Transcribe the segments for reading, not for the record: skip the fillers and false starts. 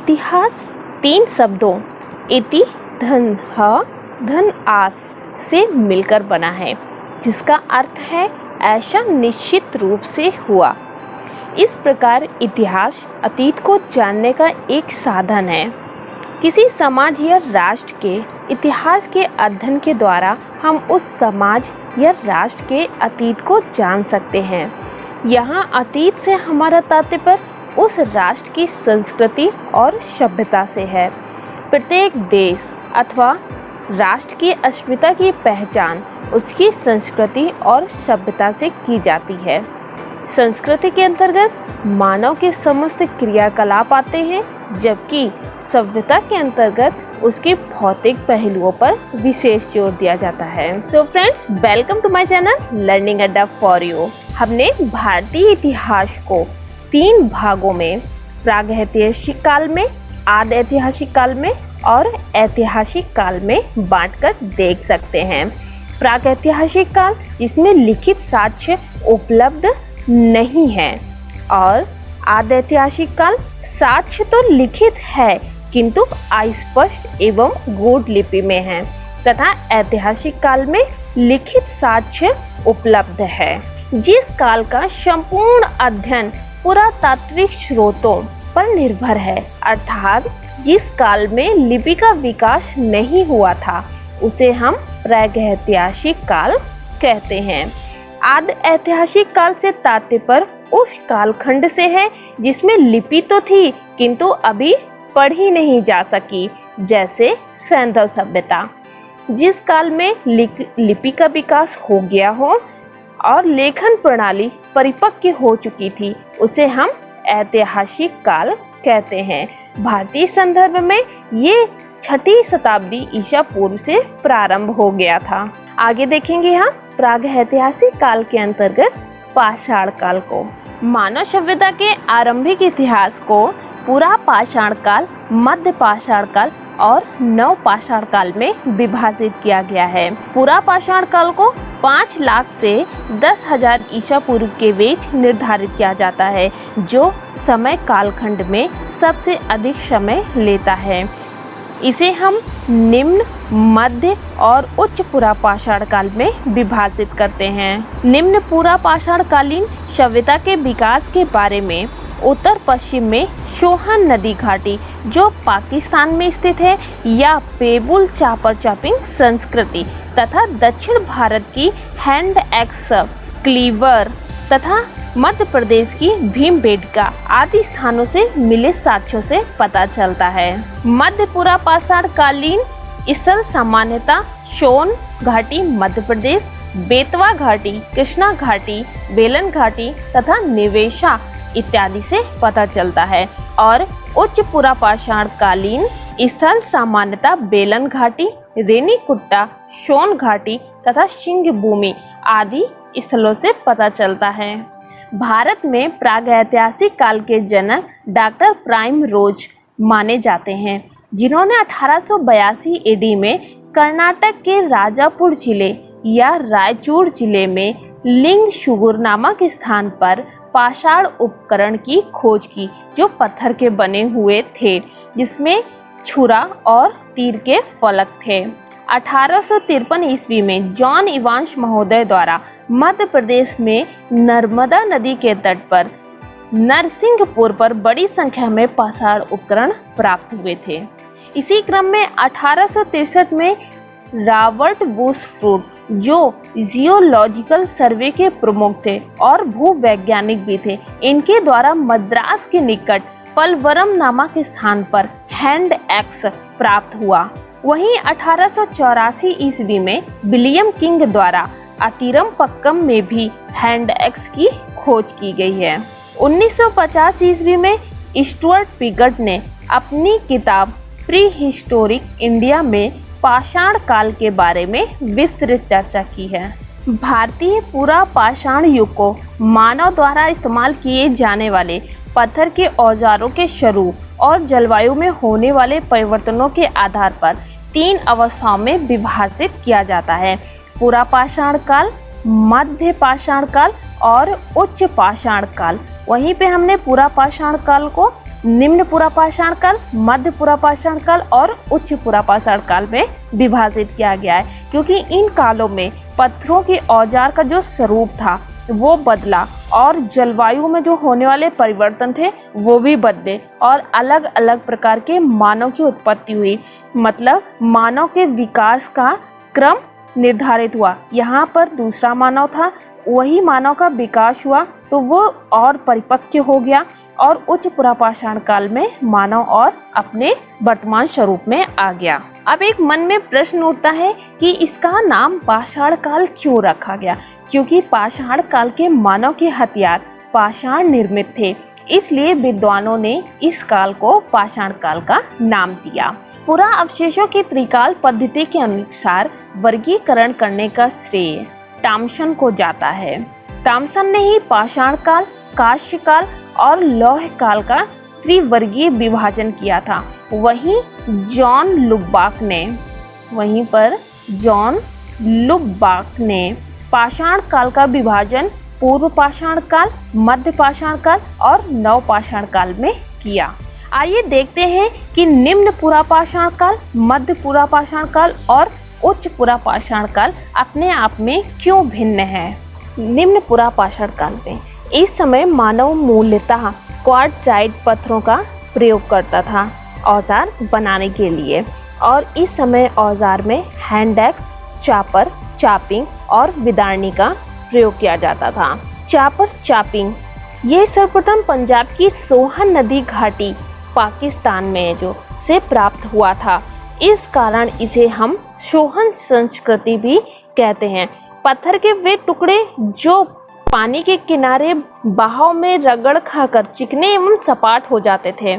इतिहास 3 शब्दों इति धन ह धन आस से मिलकर बना है, जिसका अर्थ है ऐसा निश्चित रूप से हुआ। इस प्रकार इतिहास अतीत को जानने का एक साधन है। किसी समाज या राष्ट्र के इतिहास के अध्ययन के द्वारा हम उस समाज या राष्ट्र के अतीत को जान सकते हैं। यहाँ अतीत से हमारा तात्पर्य उस राष्ट्र की संस्कृति और सभ्यता से है। प्रत्येक देश अथवा राष्ट्र की अस्मिता की पहचान उसकी संस्कृति और सभ्यता से की जाती है। संस्कृति के अंतर्गत मानव के समस्त क्रियाकलाप आते हैं, जबकि सभ्यता के अंतर्गत उसके भौतिक पहलुओं पर विशेष जोर दिया जाता है। So friends, welcome to my channel learning Adda for you. हमने भारतीय इतिहास को 3 भागों में प्रागैतिहासिक काल में, आदि ऐतिहासिक काल में और ऐतिहासिक काल में बांटकर देख सकते हैं। प्रागैतिहासिक काल जिसमें लिखित साक्ष्य उपलब्ध नहीं है, और आदि ऐतिहासिक काल साक्ष्य तो लिखित है किंतु अस्पष्ट एवं गूढ़ लिपि में है, तथा ऐतिहासिक काल में लिखित साक्ष्य उपलब्ध है। जिस काल का संपूर्ण अध्ययन पुरातात्विक स्रोतों पर निर्भर है, अर्थात जिस काल में लिपि का विकास नहीं हुआ था, उसे हम प्रागैतिहासिक काल कहते हैं। आदि ऐतिहासिक काल से तात्पर्य उस कालखंड से है जिसमें लिपि तो थी किंतु अभी पढ़ी नहीं जा सकी, जैसे सैंधव सभ्यता। जिस काल में लिपि का विकास हो गया हो और लेखन प्रणाली परिपक्व हो चुकी थी, उसे हम ऐतिहासिक काल कहते हैं। भारतीय संदर्भ में ये 6ठी शताब्दी ईसा पूर्व से प्रारंभ हो गया था। आगे देखेंगे हम प्रागैतिहासिक काल के अंतर्गत पाषाण काल को। मानव सभ्यता के आरंभिक इतिहास को पूरा पाषाण काल, मध्य पाषाण काल और नव पाषाण काल में विभाजित किया गया है। पूरा पाषाण काल को 5 लाख से 10,000 ईसा पूर्व के बीच निर्धारित किया जाता है, जो समय कालखंड में सबसे अधिक समय लेता है। इसे हम निम्न, मध्य और उच्च पूरा पाषाण काल में विभाजित करते हैं। निम्न पूरा पाषाण कालीन सभ्यता के विकास के बारे में उत्तर पश्चिम में सोहन नदी घाटी, जो पाकिस्तान में स्थित है, या पेबुल चापर चापिंग संस्कृति, तथा दक्षिण भारत की हैंड एक्स, क्लीवर तथा मध्य प्रदेश की भीमबेटका आदि स्थानों से मिले साक्ष्यों से पता चलता है। मध्य पूरा पाषाण कालीन स्थल सामान्यतः सोन घाटी मध्य प्रदेश, बेतवा घाटी, कृष्णा घाटी, बेलन घाटी तथा निवेशा इत्यादि से पता चलता है, और उच्च पूरा पाषाण कालीन स्थल सामान्यतः बेलन घाटी, रेनीकुट्टा, सोन घाटी तथा सिंह भूमि आदि स्थलों से पता चलता है। भारत में प्रागैतिहासिक काल के जनक डॉक्टर प्राइम रोज माने जाते हैं, जिन्होंने 1882 एडी में कर्नाटक के राजापुर जिले या रायचूर जिले में लिंग शुगुर नामक स्थान पर पाषाण उपकरण की खोज की, जो पत्थर के बने हुए थे, जिसमें छुरा और तीर के फलक थे। 1853 ईस्वी में जॉन इवांस महोदय द्वारा मध्य प्रदेश में नर्मदा नदी के तट पर नरसिंहपुर पर बड़ी संख्या में पाषाण उपकरण प्राप्त हुए थे। इसी क्रम में 1863 में रॉबर्ट बुशफूड, जो जियोलॉजिकल सर्वे के प्रमुख थे और भूवैज्ञानिक भी थे, इनके द्वारा मद्रास के निकट पलवरम नामक स्थान पर हैंड एक्स प्राप्त हुआ। वहीं 1884 ईस्वी में विलियम किंग द्वारा अतिरम पक्कम में भी हैंड एक्स की खोज की गई है। 1950 ईस्वी में स्टुअर्ट पिगट ने अपनी किताब प्री हिस्टोरिक इंडिया में पाषाण काल के बारे में विस्तृत चर्चा की है। भारतीय पूरा पाषाण युग को मानव द्वारा इस्तेमाल किए जाने वाले पत्थर के औजारों के स्वरूप और जलवायु में होने वाले परिवर्तनों के आधार पर 3 अवस्थाओं में विभाजित किया जाता है: पूरा पाषाण काल, मध्य पाषाण काल और उच्च पाषाण काल। वहीं पे हमने पूरा पाषाण काल को निम्न पुरापाषाण काल, मध्य पुरापाषाण काल और उच्च पुरापाषाण काल में विभाजित किया गया है, क्योंकि इन कालों में पत्थरों के औजार का जो स्वरूप था वो बदला और जलवायु में जो होने वाले परिवर्तन थे वो भी बदले और अलग अलग प्रकार के मानव की उत्पत्ति हुई। मतलब मानव के विकास का क्रम निर्धारित हुआ। यहाँ पर दूसरा मानव था, वही मानव का विकास हुआ तो वो और परिपक्व हो गया और उच्च पुरापाषाण काल में मानव और अपने वर्तमान स्वरूप में आ गया। अब एक मन में प्रश्न उठता है कि इसका नाम पाषाण काल क्यों रखा गया? क्योंकि पाषाण काल के मानव के हथियार पाषाण निर्मित थे, इसलिए विद्वानों ने इस काल को पाषाण काल का नाम दिया। पुरा अवशेषों की त्रिकाल पद्धति के अनुसार वर्गीकरण करने का श्रेय टॉमसन को जाता है। टॉमसन ने ही पाषाण काल, कांस्य काल और लौह काल का त्रिवर्गीय विभाजन किया था। वहीं जॉन लुबाक ने पाषाण काल का विभाजन पूर्व पाषाण काल, मध्य पाषाण काल और नव पाषाण काल में किया। आइए देखते हैं कि निम्न पुरापाषाण काल, मध्य पुरापाषाण काल और उच्च पुरापाषाण काल अपने आप में क्यों भिन्न है। निम्न पुरापाषाण काल में इस समय मानव मूलतः क्वार्ट्जाइट पत्थरों का प्रयोग करता था औजार बनाने के लिए, और इस समय औजार में हैंड एक्स, चापर, चापिंग और विदारणी का प्रयोग किया जाता था। चापर चापिंग ये सर्वप्रथम पंजाब की सोहन नदी घाटी पाकिस्तान में से प्राप्त हुआ था। इस कारण इसे हम सोहन संस्कृति भी कहते हैं। पत्थर के वे टुकड़े जो पानी के किनारे बहाव में रगड़ खाकर चिकने एवं सपाट हो जाते थे,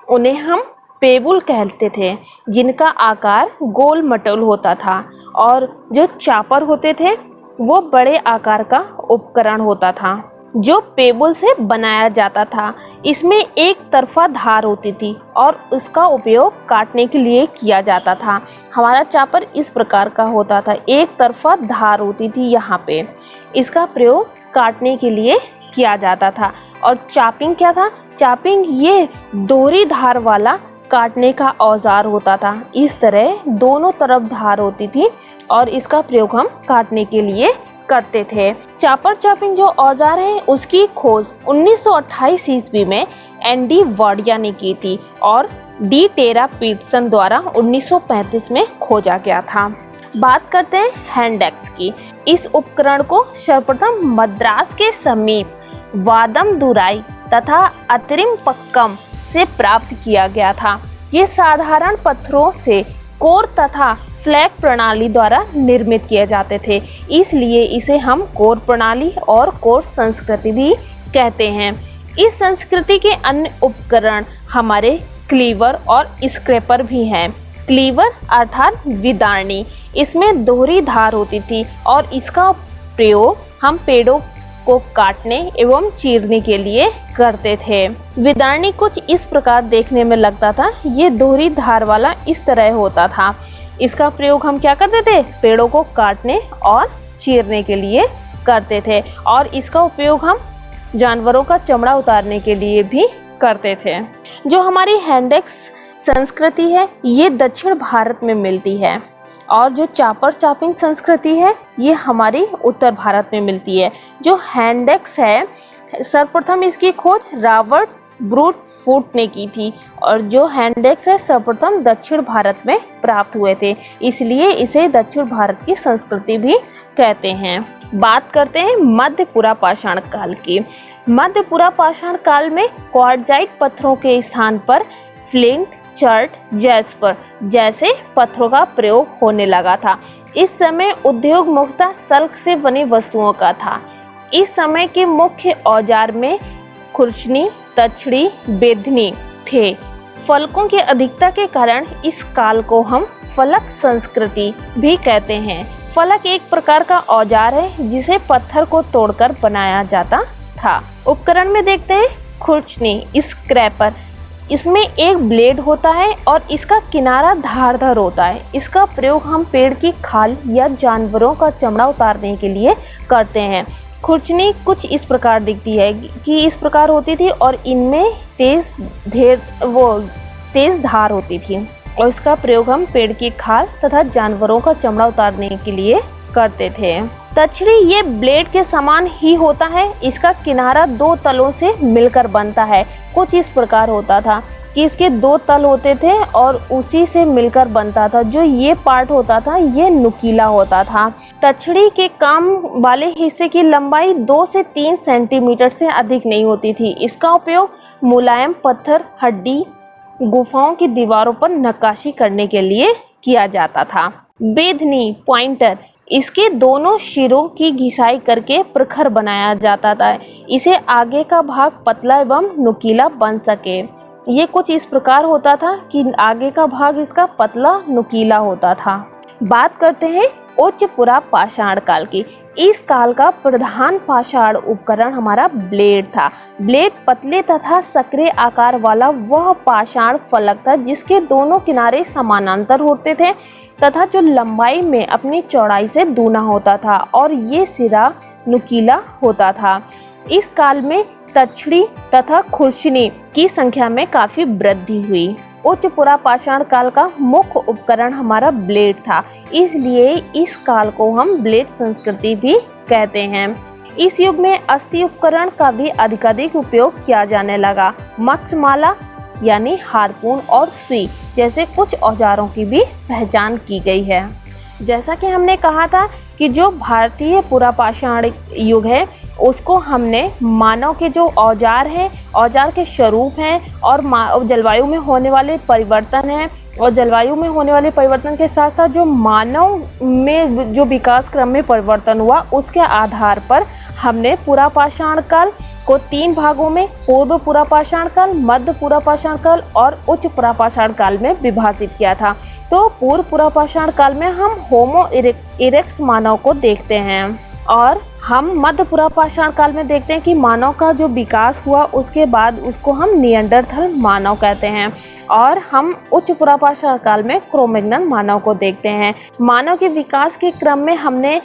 उन्हें हम पेबुल कहते थे, जिनका आकार गोल मटोल होता था। और जो चापर होते थे वो बड़े आकार का उपकरण होता था जो पेबुल से बनाया जाता था। इसमें एक तरफा धार होती थी और उसका उपयोग काटने के लिए किया जाता था। हमारा चापर इस प्रकार का होता था, एक तरफा धार होती थी यहाँ पे, इसका प्रयोग काटने के लिए किया जाता था। और चापिंग क्या था? चापिंग ये दोहरी धार वाला काटने का औजार होता था। इस तरह दोनों तरफ धार होती थी और इसका प्रयोग हम काटने के लिए करते थे। चापर चापिंग जो औजार है उसकी खोज 1928 ईस्वी में एनडी वाडिया ने की थी और डी टेरा पीटसन द्वारा 1935 में खोजा गया था। बात करते हैं हैंड एक्स की। इस उपकरण को सर्वप्रथम मद्रास के समीप वादमदुराई तथा अतिरिमपक्कम से प्राप्त किया गया था। ये साधारण पत्थरों से कोर तथा फ्लैग प्रणाली द्वारा निर्मित किए जाते थे, इसलिए इसे हम कोर प्रणाली और कोर संस्कृति भी कहते हैं। इस संस्कृति के अन्य उपकरण हमारे क्लीवर और स्क्रैपर भी हैं। क्लीवर अर्थात विदारणी, इसमें दोहरी धार होती थी और इसका प्रयोग हम पेड़ों को काटने एवं चीरने के लिए करते थे। विदारणी कुछ इस प्रकार देखने में लगता था, ये दोहरी धार वाला इस तरह होता था। इसका प्रयोग हम क्या करते थे? पेड़ों को काटने और चीरने के लिए करते थे और इसका उपयोग हम जानवरों का चमड़ा उतारने के लिए भी करते थे। जो हमारी हैंड एक्स संस्कृति है ये दक्षिण भारत में मिलती है और जो चापर चापिंग संस्कृति है ये हमारी उत्तर भारत में मिलती है। जो हैंड एक्स है सर्वप्रथम इसकी खोज रॉबर्ट ब्रूट फुट ने की थी और जो हैंड एक्स है सर्वप्रथम दक्षिण भारत में प्राप्त हुए थे, इसलिए इसे दक्षिण भारत की संस्कृति भी कहते हैं। बात करते हैं मध्य पुरापाषाण काल की। मध्य पुरापाषाण काल में क्वार्ट्जाइट पत्थरों के स्थान पर फ्लिंट, चर्ट, जैस्पर जैसे पत्थरों का प्रयोग होने लगा था। इस समय उद्योग मुख्यतः सल्क से बनी वस्तुओं का था। इस समय के मुख्य औजार में खुरचनी, तछड़ी, बेधनी थे। फलकों की अधिकता के कारण इस काल को हम फलक संस्कृति भी कहते हैं। फलक एक प्रकार का औजार है जिसे पत्थर को तोड़कर बनाया जाता था। उपकरण में देखते हैं खुरचनी, स्क्रैपर। इसमें एक ब्लेड होता है और इसका किनारा धारदार होता है। इसका प्रयोग हम पेड़ की खाल या जानवरों का चमड़ा उतारने के लिए करते हैं। खुरचनी कुछ इस प्रकार दिखती है कि इस प्रकार होती थी और इनमें तेज धार होती थी और इसका प्रयोग हम पेड़ की खाल तथा जानवरों का चमड़ा उतारने के लिए करते थे। तछड़ी ये ब्लेड के समान ही होता है। इसका किनारा दो तलों से मिलकर बनता है। कुछ इस प्रकार होता था कि इसके दो तल होते थे और उसी से मिलकर बनता था। जो ये पार्ट होता था ये नुकीला होता था। तछड़ी के काम वाले हिस्से की लंबाई 2 से 3 सेंटीमीटर से अधिक नहीं होती थी। इसका उपयोग मुलायम पत्थर, हड्डी, गुफाओं की दीवारों पर नक्काशी करने के लिए किया जाता था। बेधनी पॉइंटर, इसके दोनों सिरों की घिसाई करके प्रखर बनाया जाता था। इसे आगे का भाग पतला एवं नुकीला बन सके। ये कुछ इस प्रकार होता था कि आगे का भाग इसका पतला नुकीला होता था। बात करते हैं उच्च पुरा पाषाण काल की। इस काल का प्रधान पाषाण उपकरण हमारा ब्लेड था। ब्लेड पतले तथा सक्रिय आकार वाला वह पाषाण फलक था जिसके दोनों किनारे समानांतर होते थे तथा जो लंबाई में अपनी चौड़ाई से दूना होता था और ये सिरा नुकीला होता था। इस काल में तछड़ी तथा खुरचनी की संख्या में काफी वृद्धि हुई। उच्च पुरा पाषाण काल का मुख्य उपकरण हमारा ब्लेड था, इसलिए इस काल को हम ब्लेड संस्कृति भी कहते हैं। इस युग में अस्थि उपकरण का भी अधिकाधिक उपयोग किया जाने लगा। मत्स्यमाला यानी हार्पून और सुई जैसे कुछ औजारों की भी पहचान की गई है। जैसा कि हमने कहा था कि जो भारतीय पुरा पाषाण युग है उसको हमने मानव के जो औजार हैं, औजार के स्वरूप हैं और जलवायु में होने वाले परिवर्तन हैं और जलवायु में होने वाले परिवर्तन के साथ साथ जो मानव में जो विकास क्रम में परिवर्तन हुआ उसके आधार पर हमने पुरा पाषाण काल को 3 भागों में पूर्व पुरा पाषाण काल, मध्य पुरा पाषाण काल और उच्च पुरा पाषाण काल में विभाजित किया था। तो पूर्व पुरा पाषाण काल में हम होमो इरेक्टस मानव को देखते हैं और हम मध्य पुरा पाषाण काल में देखते हैं कि मानव का जो विकास हुआ उसके बाद उसको हम निएंडरथल मानव कहते हैं और हम उच्च पुरा पाषाण काल में क्रो-मैग्नन मानव को देखते हैं। मानव के विकास के क्रम में हमने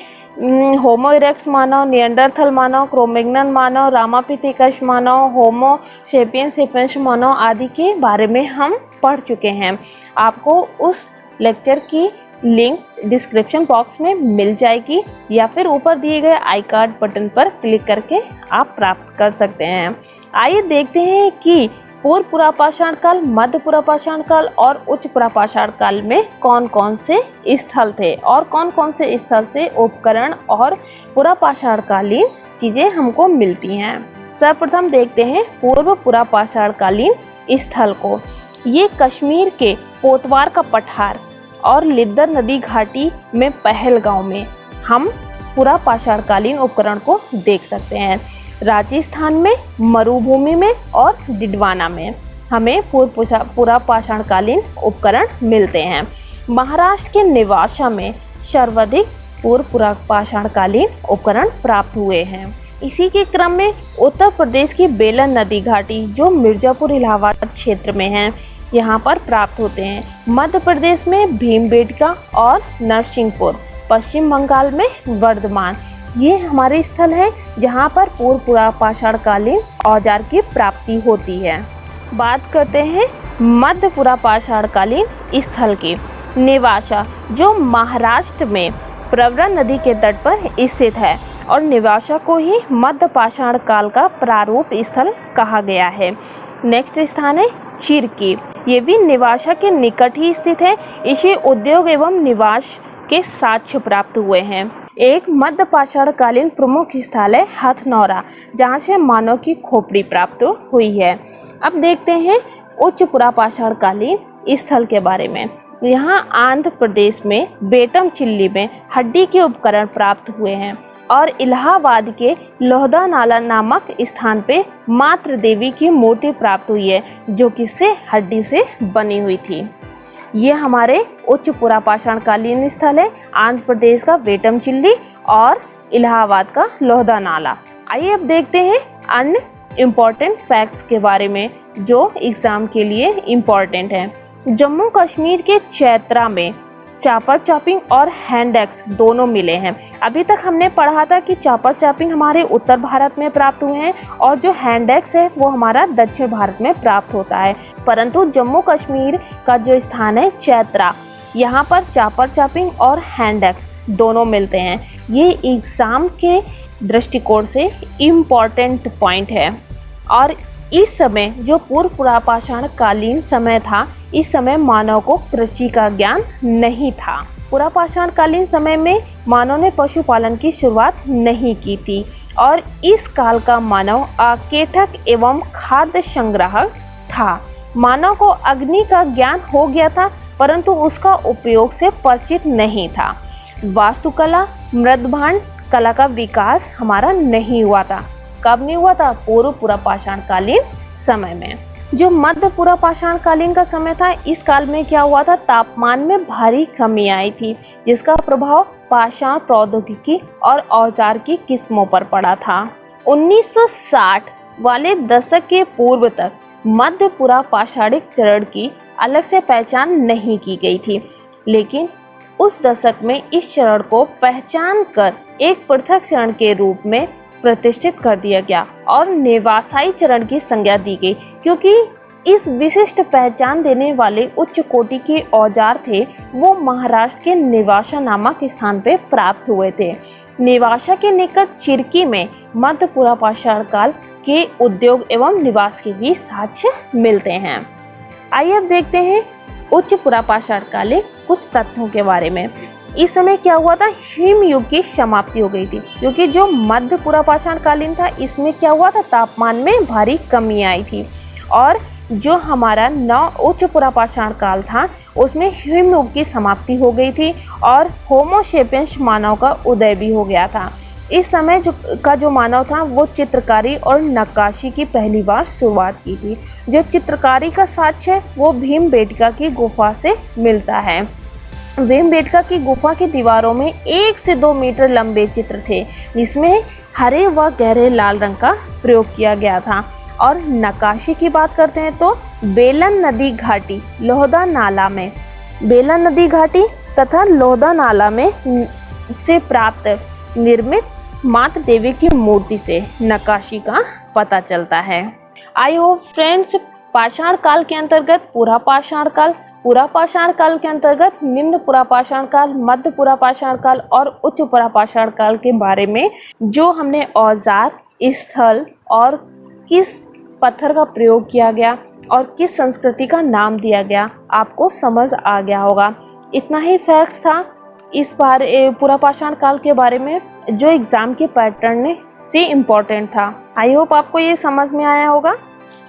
होमो इरेक्टस मानव, निएंडरथल मानव, क्रो-मैग्नन मानव, रामापिथेकस मानव, होमो सेपियंस मानव आदि के बारे में हम पढ़ चुके हैं। आपको उस लेक्चर की लिंक डिस्क्रिप्शन बॉक्स में मिल जाएगी या फिर ऊपर दिए गए आई कार्ड बटन पर क्लिक करके आप प्राप्त कर सकते हैं। आइए देखते हैं कि पूर्व पुरा पाषाण काल, मध्य पुरा पाषाण काल और उच्च पुरा पाषाण काल में कौन कौन से स्थल थे और कौन कौन से स्थल से उपकरण और पुरा पाषाण कालीन चीजें हमको मिलती हैं। सर्वप्रथम देखते हैं पूर्व पुरा पाषाण कालीन स्थल को। ये कश्मीर के पोतवार का पठार और लिद्दर नदी घाटी में पहलगांव में हम पुरा पाषाण कालीन उपकरण को देख सकते हैं। राजस्थान में मरुभूमि में और डिडवाना में हमें पुरा पाषाण कालीन उपकरण मिलते हैं। महाराष्ट्र के नेवासा में सर्वाधिक पूर्व पुरा पाषाण कालीन उपकरण प्राप्त हुए हैं। इसी के क्रम में उत्तर प्रदेश की बेलन नदी घाटी जो मिर्जापुर इलाहाबाद क्षेत्र में है यहाँ पर प्राप्त होते हैं। मध्य प्रदेश में भीमबेटका और नरसिंहपुर, पश्चिम बंगाल में वर्धमान, ये हमारे स्थल हैं जहाँ पर पूर्व पुरा पाषाण कालीन औजार की प्राप्ति होती है। बात करते हैं मध्य पुरा पाषाण कालीन स्थल की। नेवासा जो महाराष्ट्र में प्रवरा नदी के तट पर स्थित है और नेवासा को ही मध्य पाषाण काल का प्रारूप स्थल कहा गया है। नेक्स्ट स्थान है चिरकी, ये भी नेवासा के निकट ही स्थित है। इसे उद्योग एवं निवास के साक्ष्य प्राप्त हुए हैं। एक मध्य पाषाण कालीन प्रमुख स्थल है हथनौरा जहाँ से मानव की खोपड़ी प्राप्त हुई है। अब देखते हैं उच्च पुरा पाषाण कालीन स्थल के बारे में। यहाँ आंध्र प्रदेश में बेटमचिल्ली में हड्डी के उपकरण प्राप्त हुए हैं और इलाहाबाद के लोहदा नाला नामक स्थान पे मातृ देवी की मूर्ति प्राप्त हुई है जो किससे हड्डी से बनी हुई थी। ये हमारे उच्च पुरा पाषाण कालीन स्थल है, आंध्र प्रदेश का बेटमचिल्ली और इलाहाबाद का लोहदा नाला। आइए अब देखते हैं अन्य इम्पॉर्टेंट फैक्ट्स के बारे में जो एग्जाम के लिए इम्पॉर्टेंट हैं। जम्मू कश्मीर के चैत्रा में चापर चापिंग और हैंड एक्स दोनों मिले हैं। अभी तक हमने पढ़ा था कि चापर चापिंग हमारे उत्तर भारत में प्राप्त हुए हैं और जो हैंड एक्स है वो हमारा दक्षिण भारत में प्राप्त होता है। परंतु जम्मू कश्मीर का जो स्थान है चैत्रा, यहाँ पर चापर चापिंग और हैंड एक्स दोनों मिलते हैं। ये एग्जाम के दृष्टिकोण से इम्पॉर्टेंट पॉइंट है। और इस समय जो पूर्व पुरापाषाण कालीन समय था, इस समय मानव को कृषि का ज्ञान नहीं था। पुरापाषाण कालीन समय में मानव ने पशुपालन की शुरुआत नहीं की थी और इस काल का मानव आकेठक एवं खाद्य संग्राहक था। मानव को अग्नि का ज्ञान हो गया था परंतु उसका उपयोग से परिचित नहीं था। वास्तुकला, मृदभांड कला का विकास हमारा नहीं हुआ था। कब नहीं हुआ था? पूर्व पुरापाषाण कालीन समय में। जो मध्य पुरापाषाण कालीन का समय था, इस काल में क्या हुआ था? तापमान में भारी कमी आई थी जिसका प्रभाव पाषाण प्रौद्योगिकी और औजार की किस्मों पर पड़ा था। 1960 वाले दशक के पूर्व तक मध्य पुरापाषाणिक चरण की अलग से पहचान नहीं की गई थी, लेकिन उस दशक में इस चरण को पहचान कर एक पृथक चरण के रूप में प्रतिष्ठित कर दिया गया और निवासाई चरण की संज्ञा दी गई, क्योंकि इस विशिष्ट पहचान देने वाले उच्च कोटि के औजार थे वो महाराष्ट्र के निवासा नामक स्थान पे प्राप्त हुए थे। निवासा के निकट चिरकी में मध्य पुरापाषाण काल के उद्योग एवं निवास के भी साक्ष्य मिलते हैं। आइए अब देखते हैं उच्च पुरापाषाण कालीन कुछ तथ्यों के बारे में। इस समय क्या हुआ था? हिम युग की समाप्ति हो गई थी, क्योंकि जो मध्य पुरापाषाण कालीन था इसमें क्या हुआ था? तापमान में भारी कमी आई थी और जो हमारा उच्च पुरापाषाण काल था उसमें हिम युग की समाप्ति हो गई थी और होमो सेपियंस मानव का उदय भी हो गया था। इस समय जो मानव था वो चित्रकारी और नक्काशी की पहली बार शुरुआत की थी। जो चित्रकारी का साक्ष्य है वो भीमबेटका की गुफा से मिलता है। भीमबेटका की गुफा की दीवारों में 1 से 2 मीटर लंबे चित्र थे जिसमें हरे व गहरे लाल रंग का प्रयोग किया गया था। और नक्काशी की बात करते हैं तो बेलन नदी घाटी, लोहदा नाला में, बेलन नदी घाटी तथा लोहदा नाला में से प्राप्त निर्मित मातृ देवी की मूर्ति से नक्काशी का पता चलता है। आई होप फ्रेंड्स, पाषाण काल के अंतर्गत पुरापाषाण काल, पुरापाषाण काल के अंतर्गत निम्न पुरापाषाण काल, मध्य पुरापाषाण काल और उच्च पुरापाषाण काल के बारे में जो हमने औजार, स्थल और किस पत्थर का प्रयोग किया गया और किस संस्कृति का नाम दिया गया आपको समझ आ गया होगा। इतना ही फैक्ट्स था इस बार पुरापाषाण काल के बारे में जो एग्जाम के पैटर्न से इम्पोर्टेंट था। आई होप आपको ये समझ में आया होगा।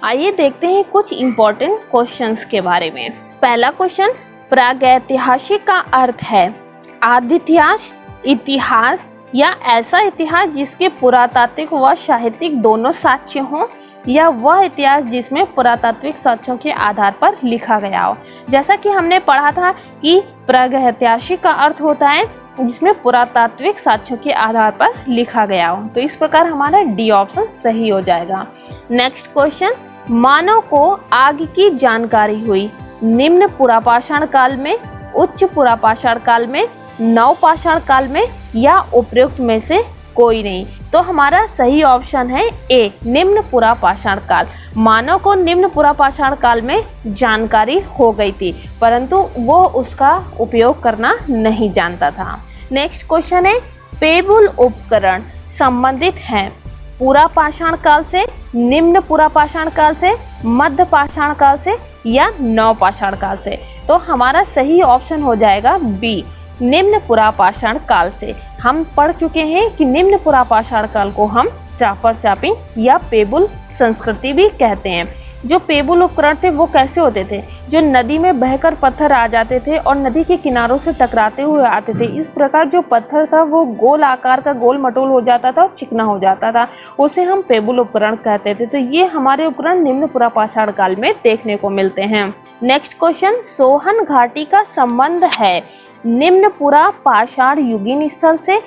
आइए देखते हैं कुछ इम्पोर्टेंट क्वेश्चंस के बारे में। पहला क्वेश्चन, प्रागैतिहासिक का अर्थ है आदिइतिहास, इतिहास या ऐसा इतिहास जिसके पुरातात्विक व साहित्यिक दोनों साक्ष्य हों, या वह इतिहास जिसमें पुरातात्विक साक्ष्यों के आधार पर लिखा गया हो। जैसा कि हमने पढ़ा था कि प्रागैतिहासिक का अर्थ होता है जिसमें पुरातात्विक साक्ष्यों के आधार पर लिखा गया हो, तो इस प्रकार हमारा डी ऑप्शन सही हो जाएगा। नेक्स्ट क्वेश्चन, मानव को आग की जानकारी हुई निम्न पुरापाषाण काल में, उच्च पुरापाषाण काल में, नवपाषाण काल में या उपयुक्त में से कोई नहीं। तो हमारा सही ऑप्शन है ए, निम्न पुरापाषाण काल। मानव को निम्न पुरापाषाण काल में जानकारी हो गई थी परंतु वो उसका उपयोग करना नहीं जानता था। नेक्स्ट क्वेश्चन है, पेबुल उपकरण संबंधित हैं पुरापाषाण काल से, निम्न पुरापाषाण काल से, मध्य पाषाण काल से या नवपाषाण काल से। तो हमारा सही ऑप्शन हो जाएगा बी, निम्न पुरापाषाण काल से। हम पढ़ चुके हैं कि निम्न पुरापाषाण काल को हम चापर चापिंग या पेबुल संस्कृति भी कहते हैं। जो पेबुल उपकरण थे वो कैसे होते थे? जो नदी में बहकर पत्थर आ जाते थे और नदी के किनारों से टकराते हुए आते थे। इस प्रकार जो पत्थर था वो गोल आकार का गोल मटोल हो जाता था और चिकना हो जाता था, उसे हम पेबुल उपकरण कहते थे। तो ये हमारे उपकरण निम्न पुरापाषाण काल में देखने को मिलते हैं। नेक्स्ट क्वेश्चन, सोहन घाटी का संबंध है निम्न पुरापाषाण युगीन स्थल से,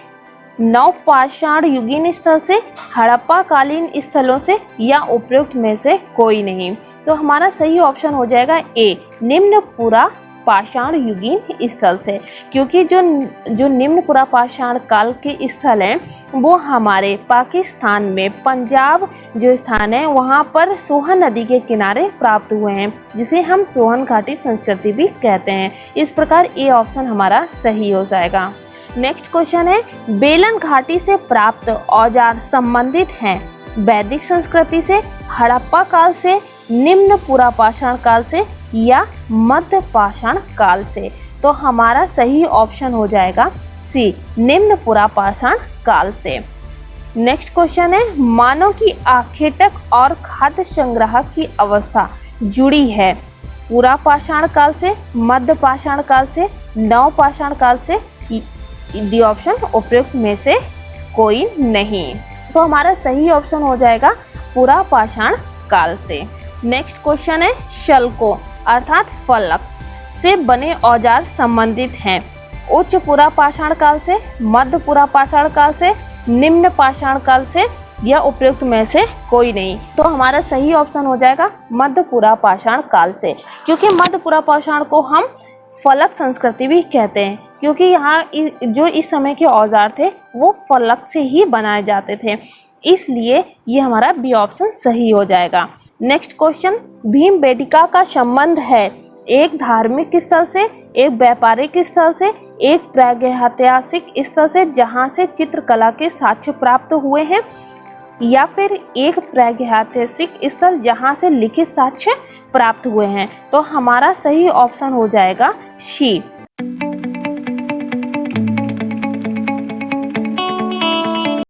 नवपाषाण युगीन स्थल से, हड़प्पा कालीन स्थलों से या उपयुक्त में से कोई नहीं। तो हमारा सही ऑप्शन हो जाएगा ए, निम्न पाषाण युगीन स्थल से, क्योंकि जो निम्न पुरापाषाण काल के स्थल हैं वो हमारे पाकिस्तान में पंजाब जो स्थान है वहाँ पर सोहन नदी के किनारे प्राप्त हुए हैं, जिसे हम सोहन घाटी संस्कृति भी कहते हैं। इस प्रकार ये ऑप्शन हमारा सही हो जाएगा। नेक्स्ट क्वेश्चन है, बेलन घाटी से प्राप्त औजार संबंधित हैं वैदिक संस्कृति से, हड़प्पा काल से, निम्न पुरापाषाण काल से या मध्य पाषाण काल से। तो हमारा सही ऑप्शन हो जाएगा सी, निम्न पुरापाषाण काल से। नेक्स्ट क्वेश्चन है, मानव की आखेटक और खाद्य संग्रह की अवस्था जुड़ी है पुरापाषाण काल से, मध्य पाषाण काल से, नव पाषाण काल से। डी ऑप्शन उपयुक्त में से कोई नहीं। तो हमारा सही ऑप्शन हो जाएगा पुरापाषाण काल से। नेक्स्ट क्वेश्चन है, शल्कों अर्थात फलक से बने औजार संबंधित हैं उच्च पुरापाषाण काल से, मध्य पुरापाषाण काल से, निम्न पाषाण काल से या उपयुक्त में से कोई नहीं। तो हमारा सही ऑप्शन हो जाएगा मध्य पुरापाषाण काल से, क्योंकि मध्य पुरापाषाण को हम फलक संस्कृति भी कहते हैं, क्योंकि यहाँ जो इस समय के औजार थे वो फलक से ही बनाए जाते थे, इसलिए ये हमारा बी ऑप्शन सही हो जाएगा। नेक्स्ट क्वेश्चन, भीमबेटका का संबंध है एक धार्मिक स्थल से, एक व्यापारिक स्थल से, एक प्रागैतिहासिक स्थल से जहाँ से चित्रकला के साक्ष्य प्राप्त हुए हैं, या फिर एक प्रागैतिहासिक स्थल जहाँ से लिखित साक्ष्य प्राप्त हुए हैं। तो हमारा सही ऑप्शन हो जाएगा सी,